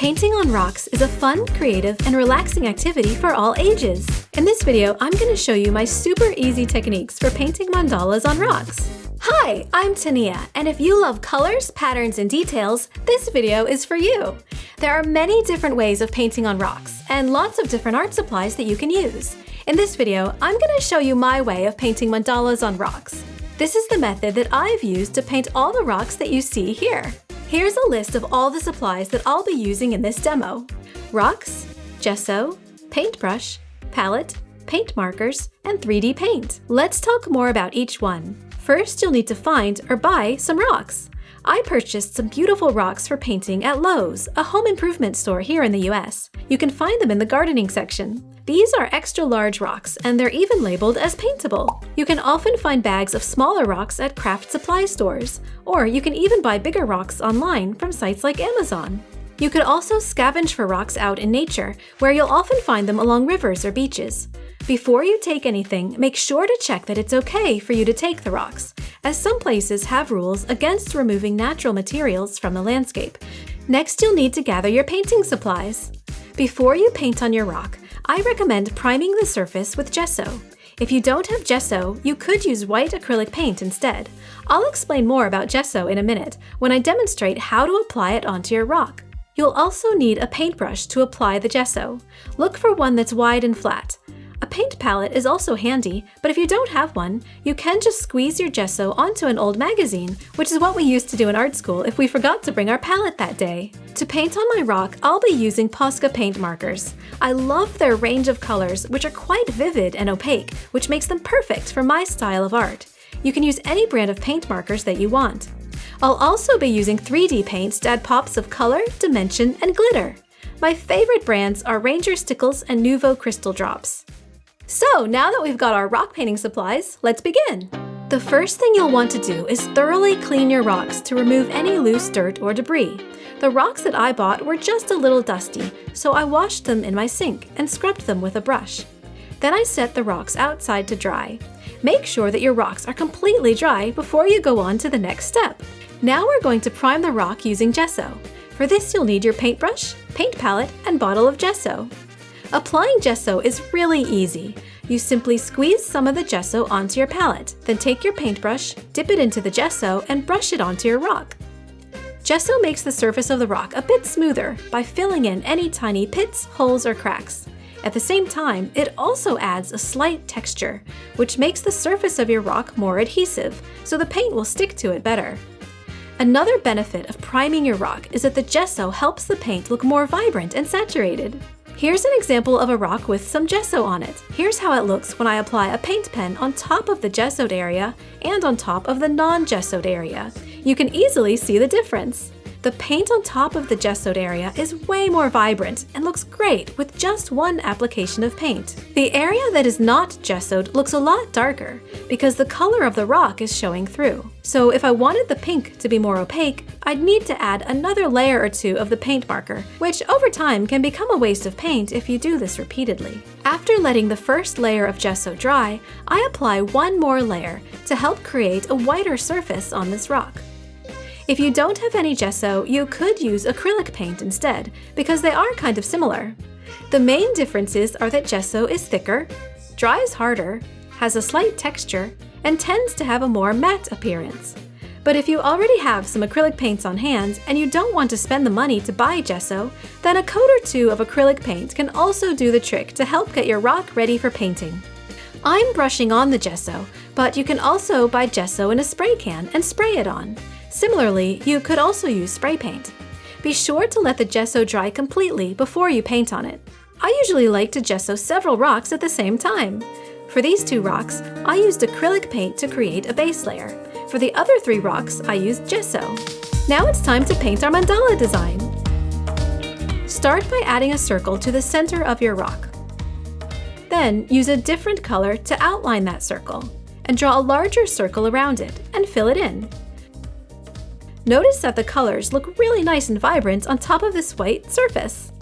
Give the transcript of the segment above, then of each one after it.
Painting on rocks is a fun, creative, and relaxing activity for all ages. In this video, I'm going to show you my super easy techniques for painting mandalas on rocks. Hi, I'm Tania, and if you love colors, patterns, and details, this video is for you. There are many different ways of painting on rocks, and lots of different art supplies that you can use. In this video, I'm going to show you my way of painting mandalas on rocks. This is the method that I've used to paint all the rocks that you see here. Here's a list of all the supplies that I'll be using in this demo: rocks, gesso, paintbrush, palette, paint markers, and 3D paint. Let's talk more about each one. First, you'll need to find or buy some rocks. I purchased some beautiful rocks for painting at Lowe's, a home improvement store here in the US. You can find them in the gardening section. These are extra large rocks, and they're even labeled as paintable. You can often find bags of smaller rocks at craft supply stores, or you can even buy bigger rocks online from sites like Amazon. You could also scavenge for rocks out in nature, where you'll often find them along rivers or beaches. Before you take anything, make sure to check that it's okay for you to take the rocks, as some places have rules against removing natural materials from the landscape. Next, you'll need to gather your painting supplies. Before you paint on your rock, I recommend priming the surface with gesso. If you don't have gesso, you could use white acrylic paint instead. I'll explain more about gesso in a minute when I demonstrate how to apply it onto your rock. You'll also need a paintbrush to apply the gesso. Look for one that's wide and flat. A paint palette is also handy, but if you don't have one, you can just squeeze your gesso onto an old magazine, which is what we used to do in art school if we forgot to bring our palette that day. To paint on my rock, I'll be using Posca paint markers. I love their range of colors, which are quite vivid and opaque, which makes them perfect for my style of art. You can use any brand of paint markers that you want. I'll also be using 3D paints to add pops of color, dimension, and glitter. My favorite brands are Ranger Stickles and Nuvo Crystal Drops. So now that we've got our rock painting supplies, let's begin! The first thing you'll want to do is thoroughly clean your rocks to remove any loose dirt or debris. The rocks that I bought were just a little dusty, so I washed them in my sink and scrubbed them with a brush. Then I set the rocks outside to dry. Make sure that your rocks are completely dry before you go on to the next step. Now we're going to prime the rock using gesso. For this, you'll need your paintbrush, paint palette, and bottle of gesso. Applying gesso is really easy. You simply squeeze some of the gesso onto your palette, then take your paintbrush, dip it into the gesso, and brush it onto your rock. Gesso makes the surface of the rock a bit smoother by filling in any tiny pits, holes, or cracks. At the same time, it also adds a slight texture, which makes the surface of your rock more adhesive, so the paint will stick to it better. Another benefit of priming your rock is that the gesso helps the paint look more vibrant and saturated. Here's an example of a rock with some gesso on it. Here's how it looks when I apply a paint pen on top of the gessoed area and on top of the non-gessoed area. You can easily see the difference. The paint on top of the gessoed area is way more vibrant and looks great with just one application of paint. The area that is not gessoed looks a lot darker because the color of the rock is showing through. So if I wanted the pink to be more opaque, I'd need to add another layer or two of the paint marker, which over time can become a waste of paint if you do this repeatedly. After letting the first layer of gesso dry, I apply one more layer to help create a whiter surface on this rock. If you don't have any gesso, you could use acrylic paint instead, because they are kind of similar. The main differences are that gesso is thicker, dries harder, has a slight texture, and tends to have a more matte appearance. But if you already have some acrylic paints on hand and you don't want to spend the money to buy gesso, then a coat or two of acrylic paint can also do the trick to help get your rock ready for painting. I'm brushing on the gesso, but you can also buy gesso in a spray can and spray it on. Similarly, you could also use spray paint. Be sure to let the gesso dry completely before you paint on it. I usually like to gesso several rocks at the same time. For these two rocks, I used acrylic paint to create a base layer. For the other three rocks, I used gesso. Now it's time to paint our mandala design. Start by adding a circle to the center of your rock. Then use a different color to outline that circle, and draw a larger circle around it and fill it in. Notice that the colors look really nice and vibrant on top of this white surface.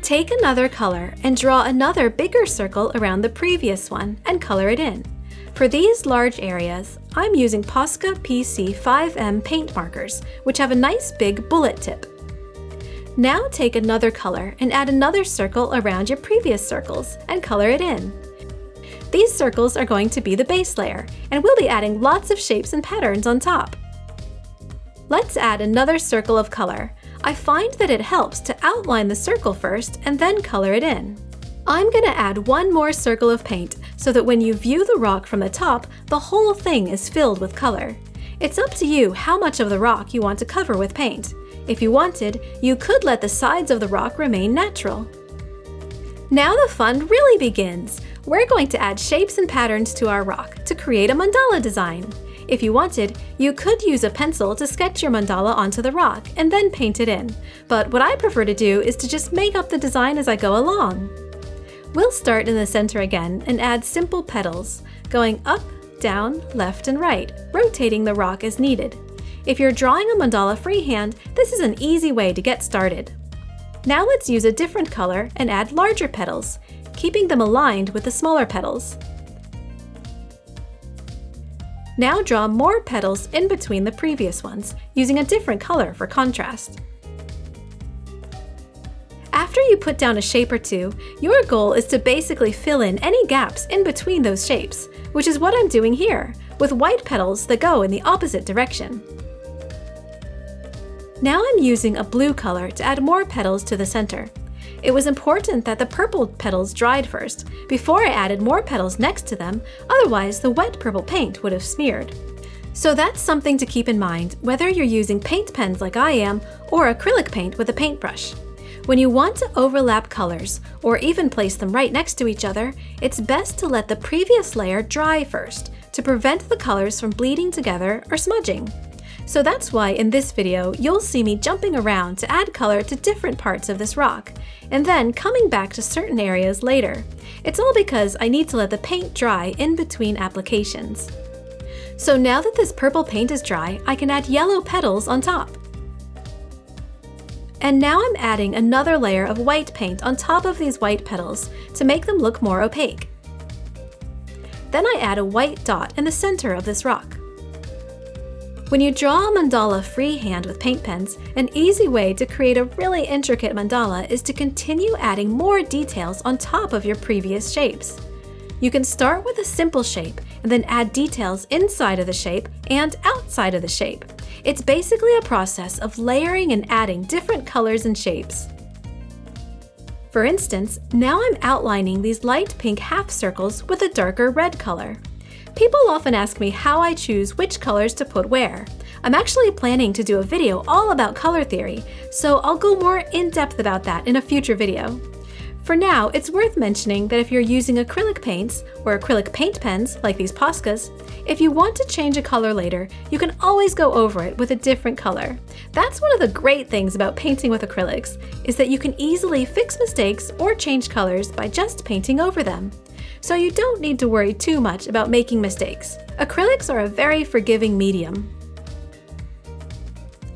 Take another color and draw another bigger circle around the previous one and color it in. For these large areas, I'm using Posca PC 5M paint markers, which have a nice big bullet tip. Now take another color and add another circle around your previous circles and color it in. These circles are going to be the base layer, and we'll be adding lots of shapes and patterns on top. Let's add another circle of color. I find that it helps to outline the circle first and then color it in. I'm going to add one more circle of paint so that when you view the rock from the top, the whole thing is filled with color. It's up to you how much of the rock you want to cover with paint. If you wanted, you could let the sides of the rock remain natural. Now the fun really begins. We're going to add shapes and patterns to our rock to create a mandala design. If you wanted, you could use a pencil to sketch your mandala onto the rock and then paint it in. But what I prefer to do is to just make up the design as I go along. We'll start in the center again and add simple petals, going up, down, left, and right, rotating the rock as needed. If you're drawing a mandala freehand, this is an easy way to get started. Now let's use a different color and add larger petals, keeping them aligned with the smaller petals. Now draw more petals in between the previous ones, using a different color for contrast. After you put down a shape or two, your goal is to basically fill in any gaps in between those shapes, which is what I'm doing here, with white petals that go in the opposite direction. Now I'm using a blue color to add more petals to the center. It was important that the purple petals dried first, before I added more petals next to them, otherwise the wet purple paint would have smeared. So that's something to keep in mind, whether you're using paint pens like I am, or acrylic paint with a paintbrush. When you want to overlap colors, or even place them right next to each other, it's best to let the previous layer dry first, to prevent the colors from bleeding together or smudging. So that's why in this video, you'll see me jumping around to add color to different parts of this rock, and then coming back to certain areas later. It's all because I need to let the paint dry in between applications. So now that this purple paint is dry, I can add yellow petals on top. And now I'm adding another layer of white paint on top of these white petals to make them look more opaque. Then I add a white dot in the center of this rock. When you draw a mandala freehand with paint pens, an easy way to create a really intricate mandala is to continue adding more details on top of your previous shapes. You can start with a simple shape and then add details inside of the shape and outside of the shape. It's basically a process of layering and adding different colors and shapes. For instance, now I'm outlining these light pink half circles with a darker red color. People often ask me how I choose which colors to put where. I'm actually planning to do a video all about color theory, so I'll go more in depth about that in a future video. For now, it's worth mentioning that if you're using acrylic paints or acrylic paint pens like these Poscas, if you want to change a color later, you can always go over it with a different color. That's one of the great things about painting with acrylics, is that you can easily fix mistakes or change colors by just painting over them. So you don't need to worry too much about making mistakes. Acrylics are a very forgiving medium.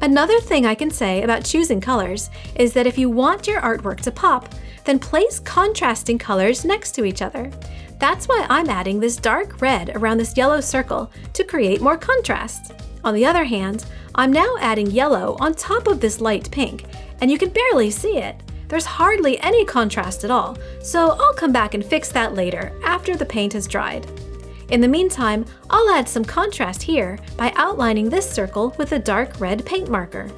Another thing I can say about choosing colors is that if you want your artwork to pop, then place contrasting colors next to each other. That's why I'm adding this dark red around this yellow circle to create more contrast. On the other hand, I'm now adding yellow on top of this light pink, and you can barely see it. There's hardly any contrast at all, so I'll come back and fix that later after the paint has dried. In the meantime, I'll add some contrast here by outlining this circle with a dark red paint marker.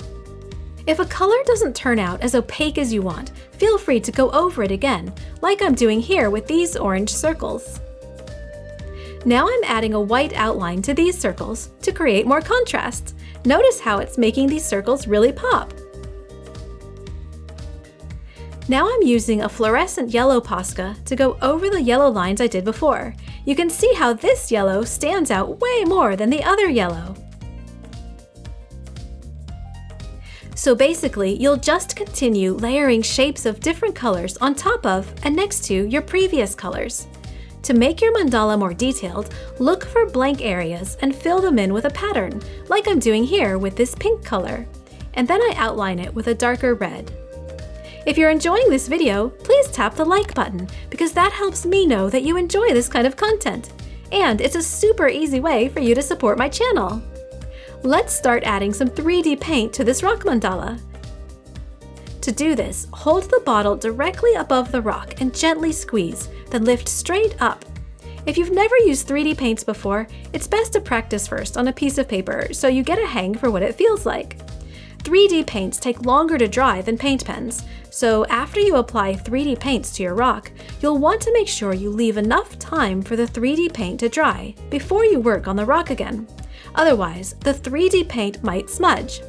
If a color doesn't turn out as opaque as you want, feel free to go over it again, like I'm doing here with these orange circles. Now I'm adding a white outline to these circles to create more contrast. Notice how it's making these circles really pop. Now I'm using a fluorescent yellow Posca to go over the yellow lines I did before. You can see how this yellow stands out way more than the other yellow. So basically, you'll just continue layering shapes of different colors on top of and next to your previous colors. To make your mandala more detailed, look for blank areas and fill them in with a pattern, like I'm doing here with this pink color. And then I outline it with a darker red. If you're enjoying this video, please tap the like button because that helps me know that you enjoy this kind of content. And it's a super easy way for you to support my channel. Let's start adding some 3D paint to this rock mandala. To do this, hold the bottle directly above the rock and gently squeeze, then lift straight up. If you've never used 3D paints before, it's best to practice first on a piece of paper so you get a hang for what it feels like. 3D paints take longer to dry than paint pens, so after you apply 3D paints to your rock, you'll want to make sure you leave enough time for the 3D paint to dry before you work on the rock again. Otherwise, the 3D paint might smudge.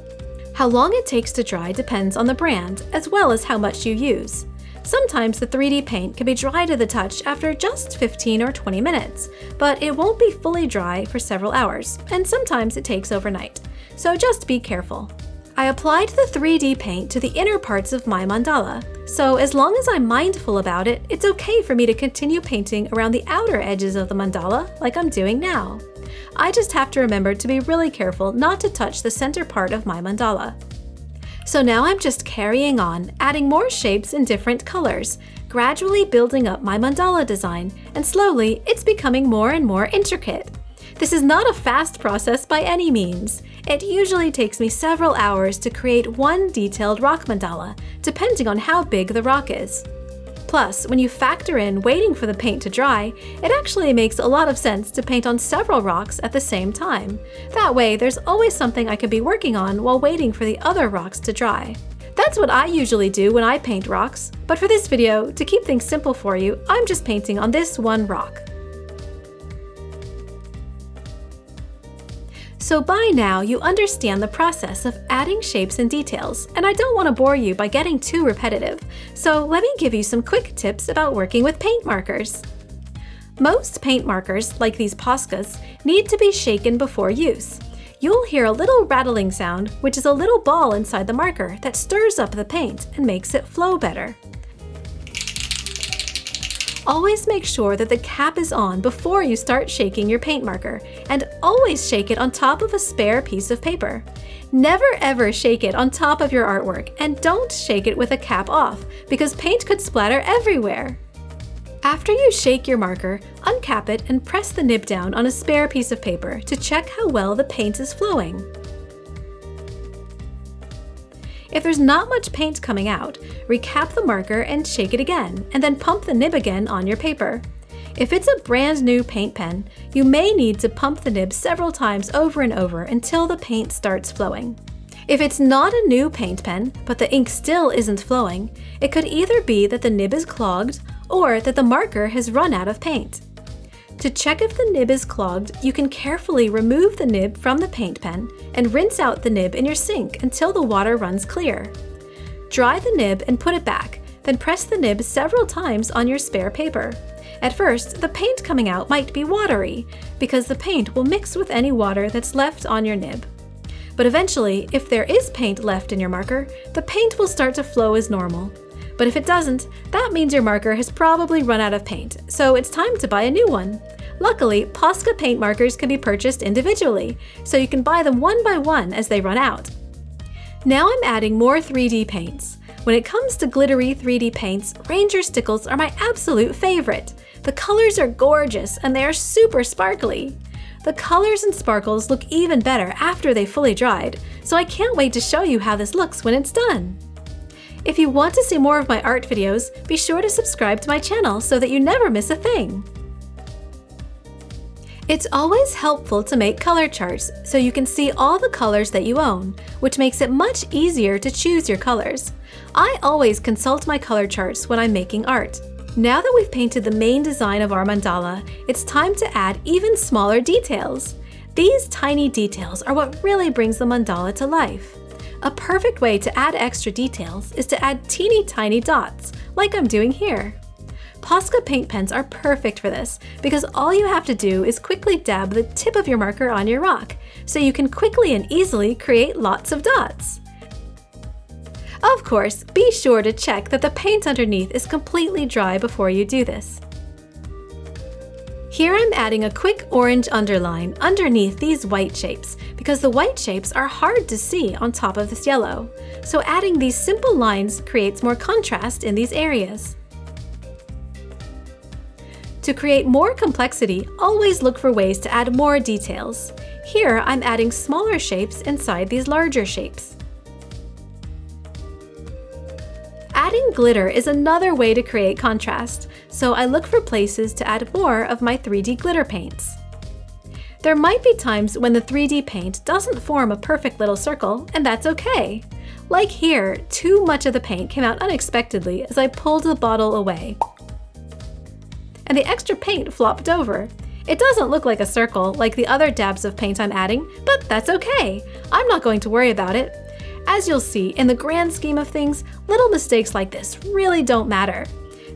How long it takes to dry depends on the brand, as well as how much you use. Sometimes the 3D paint can be dry to the touch after just 15 or 20 minutes, but it won't be fully dry for several hours, and sometimes it takes overnight, so just be careful. I applied the 3D paint to the inner parts of my mandala, so as long as I'm mindful about it, it's okay for me to continue painting around the outer edges of the mandala like I'm doing now. I just have to remember to be really careful not to touch the center part of my mandala. So now I'm just carrying on, adding more shapes in different colors, gradually building up my mandala design, and slowly it's becoming more and more intricate. This is not a fast process by any means. It usually takes me several hours to create one detailed rock mandala, depending on how big the rock is. Plus, when you factor in waiting for the paint to dry, it actually makes a lot of sense to paint on several rocks at the same time. That way, there's always something I could be working on while waiting for the other rocks to dry. That's what I usually do when I paint rocks, but for this video, to keep things simple for you, I'm just painting on this one rock. So by now, you understand the process of adding shapes and details, and I don't want to bore you by getting too repetitive, so let me give you some quick tips about working with paint markers. Most paint markers, like these Poscas, need to be shaken before use. You'll hear a little rattling sound, which is a little ball inside the marker that stirs up the paint and makes it flow better. Always make sure that the cap is on before you start shaking your paint marker, and always shake it on top of a spare piece of paper. Never ever shake it on top of your artwork, and don't shake it with a cap off, because paint could splatter everywhere. After you shake your marker, uncap it and press the nib down on a spare piece of paper to check how well the paint is flowing. If there's not much paint coming out, recap the marker and shake it again, and then pump the nib again on your paper. If it's a brand new paint pen, you may need to pump the nib several times over and over until the paint starts flowing. If it's not a new paint pen, but the ink still isn't flowing, it could either be that the nib is clogged or that the marker has run out of paint. To check if the nib is clogged, you can carefully remove the nib from the paint pen and rinse out the nib in your sink until the water runs clear. Dry the nib and put it back, then press the nib several times on your spare paper. At first, the paint coming out might be watery, because the paint will mix with any water that's left on your nib. But eventually, if there is paint left in your marker, the paint will start to flow as normal. But if it doesn't, that means your marker has probably run out of paint, so it's time to buy a new one. Luckily, Posca paint markers can be purchased individually, so you can buy them one by one as they run out. Now I'm adding more 3D paints. When it comes to glittery 3D paints, Ranger stickles are my absolute favorite. The colors are gorgeous and they are super sparkly. The colors and sparkles look even better after they fully dried, so I can't wait to show you how this looks when it's done. If you want to see more of my art videos, be sure to subscribe to my channel so that you never miss a thing. It's always helpful to make color charts so you can see all the colors that you own, which makes it much easier to choose your colors. I always consult my color charts when I'm making art. Now that we've painted the main design of our mandala, it's time to add even smaller details. These tiny details are what really brings the mandala to life. A perfect way to add extra details is to add teeny tiny dots, like I'm doing here. Posca paint pens are perfect for this because all you have to do is quickly dab the tip of your marker on your rock, so you can quickly and easily create lots of dots. Of course, be sure to check that the paint underneath is completely dry before you do this. Here I'm adding a quick orange underline underneath these white shapes because the white shapes are hard to see on top of this yellow, so adding these simple lines creates more contrast in these areas. To create more complexity, always look for ways to add more details. Here, I'm adding smaller shapes inside these larger shapes. Adding glitter is another way to create contrast, so I look for places to add more of my 3D glitter paints. There might be times when the 3D paint doesn't form a perfect little circle, and that's okay. Like here, too much of the paint came out unexpectedly as I pulled the bottle away, and the extra paint flopped over. It doesn't look like a circle like the other dabs of paint I'm adding, but that's okay. I'm not going to worry about it. As you'll see, in the grand scheme of things, little mistakes like this really don't matter.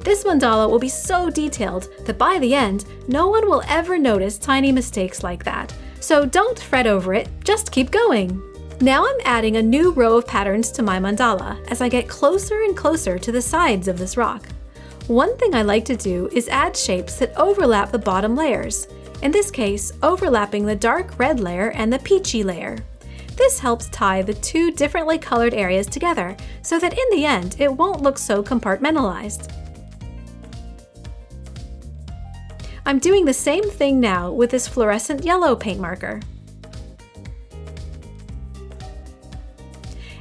This mandala will be so detailed that by the end, no one will ever notice tiny mistakes like that. So don't fret over it, just keep going. Now I'm adding a new row of patterns to my mandala as I get closer and closer to the sides of this rock. One thing I like to do is add shapes that overlap the bottom layers, in this case, overlapping the dark red layer and the peachy layer. This helps tie the two differently colored areas together so that in the end it won't look so compartmentalized. I'm doing the same thing now with this fluorescent yellow paint marker.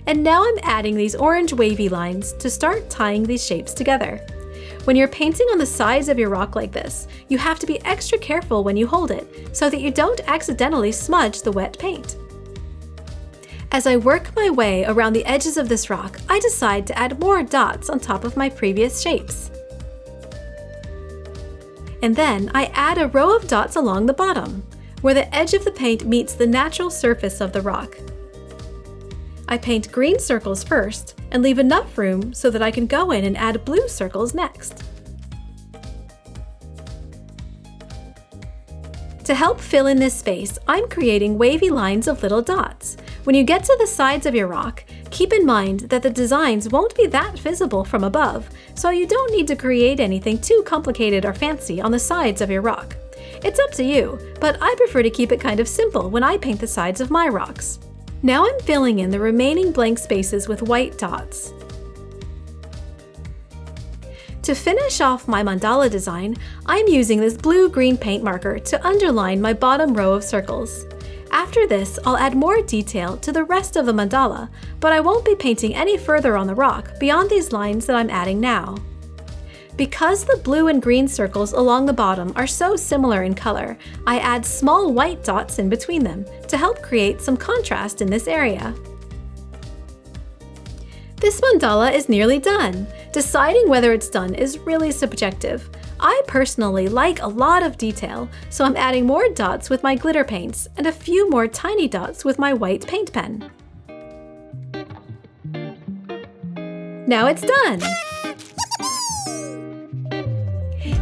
And now I'm adding these orange wavy lines to start tying these shapes together. When you're painting on the sides of your rock like this, you have to be extra careful when you hold it so that you don't accidentally smudge the wet paint. As I work my way around the edges of this rock, I decide to add more dots on top of my previous shapes. And then I add a row of dots along the bottom, where the edge of the paint meets the natural surface of the rock. I paint green circles first and leave enough room so that I can go in and add blue circles next. To help fill in this space, I'm creating wavy lines of little dots. When you get to the sides of your rock, keep in mind that the designs won't be that visible from above, so you don't need to create anything too complicated or fancy on the sides of your rock. It's up to you, but I prefer to keep it kind of simple when I paint the sides of my rocks. Now I'm filling in the remaining blank spaces with white dots. To finish off my mandala design, I'm using this blue-green paint marker to underline my bottom row of circles. After this, I'll add more detail to the rest of the mandala, but I won't be painting any further on the rock beyond these lines that I'm adding now. Because the blue and green circles along the bottom are so similar in color, I add small white dots in between them to help create some contrast in this area. This mandala is nearly done. Deciding whether it's done is really subjective. I personally like a lot of detail, so I'm adding more dots with my glitter paints and a few more tiny dots with my white paint pen. Now it's done!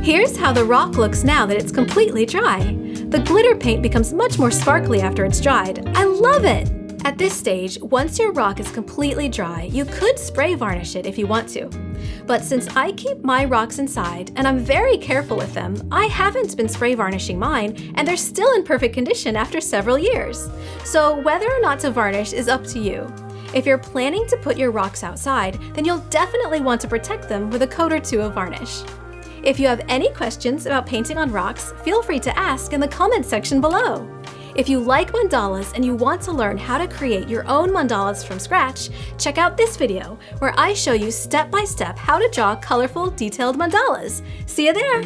Here's how the rock looks now that it's completely dry. The glitter paint becomes much more sparkly after it's dried. I love it! At this stage, once your rock is completely dry, you could spray varnish it if you want to. But since I keep my rocks inside and I'm very careful with them, I haven't been spray varnishing mine and they're still in perfect condition after several years. So whether or not to varnish is up to you. If you're planning to put your rocks outside, then you'll definitely want to protect them with a coat or two of varnish. If you have any questions about painting on rocks, feel free to ask in the comments section below. If you like mandalas and you want to learn how to create your own mandalas from scratch, check out this video where I show you step by step how to draw colorful, detailed mandalas. See you there!